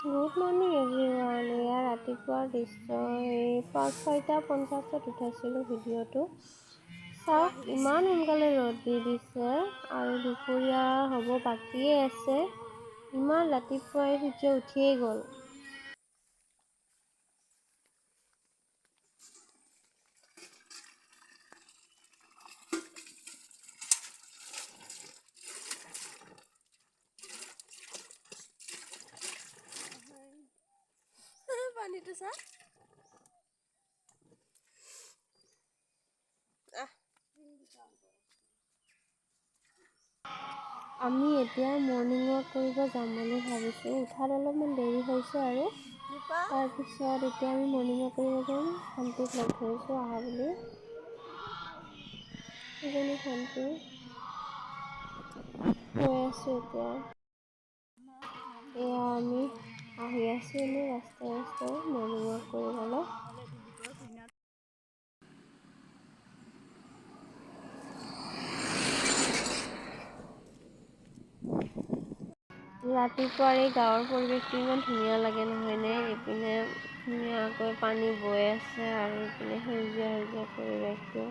Good morning everyone. এয়া ৰাতিপুৱাৰ দৃশ্য। এই 6:50 উঠাইছিলোঁ ভিডিঅ'টো। চাওক, ইমান সোনকালে ৰ'দ দি দিছে আৰু দুপৰীয়া হ'ব বাকিয়ে আছে। ইমান ৰাতিপুৱাই সূৰ্য উঠিয়েই গ'ল। পানীটো চা। আমি এতিয়া মৰ্ণিং ৱাক কৰিব যাম বুলি ভাবিছোঁ। উঠাত অলপমান দেৰি হৈছে আৰু তাৰপিছত এতিয়া আমি মৰ্ণিং ৱাক কৰিব যাম। ভণ্টিক লগ ধৰিছোঁ আহা বুলি। এজনী ভণ্টি গৈ আছোঁ এতিয়া। এয়া আমি আহি আছোঁ এনেই ৰাস্তাই মৰ্ণিং ৱাক কৰিবলৈ। ৰাতিপুৱাৰ এই গাঁৱৰ পৰিৱেশটো ইমান ধুনীয়া লাগে নহয়নে? এইপিনে ধুনীয়াকৈ পানী বৈ আছে আৰু এইপিনে সেউজীয়া পৰিৱেশটো।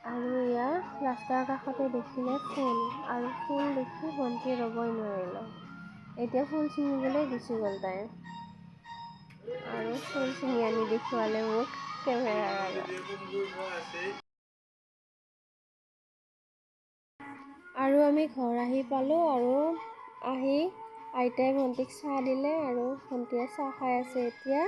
আৰু এয়া ৰাস্তাৰ কাষতে দেখিলে ফুল, আৰু ফুল দেখি ভণ্টিয়ে ৰ'বই নোৱাৰিলে। এতিয়া ফুল ছিঙিবলৈ গুচি গ'ল তাই, আৰু ফুল ছিঙি আনি দেখুৱালে মোক কেমেৰাৰ আগত। আৰু আমি ঘৰ আহি পালোঁ, আৰু আহি আইতাই ভণ্টিক চাহ দিলে আৰু ভণ্টিয়ে চাহ খাই আছে এতিয়া।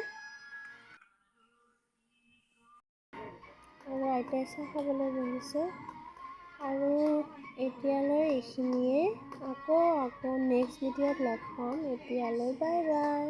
আৰু আইতাই চাহ খাবলৈ বহিছে। আৰু এতিয়ালৈ এইখিনিয়ে। আকৌ নেক্সট ভিডিঅ'ত লগ পাম। এতিয়ালৈ বাই বাই।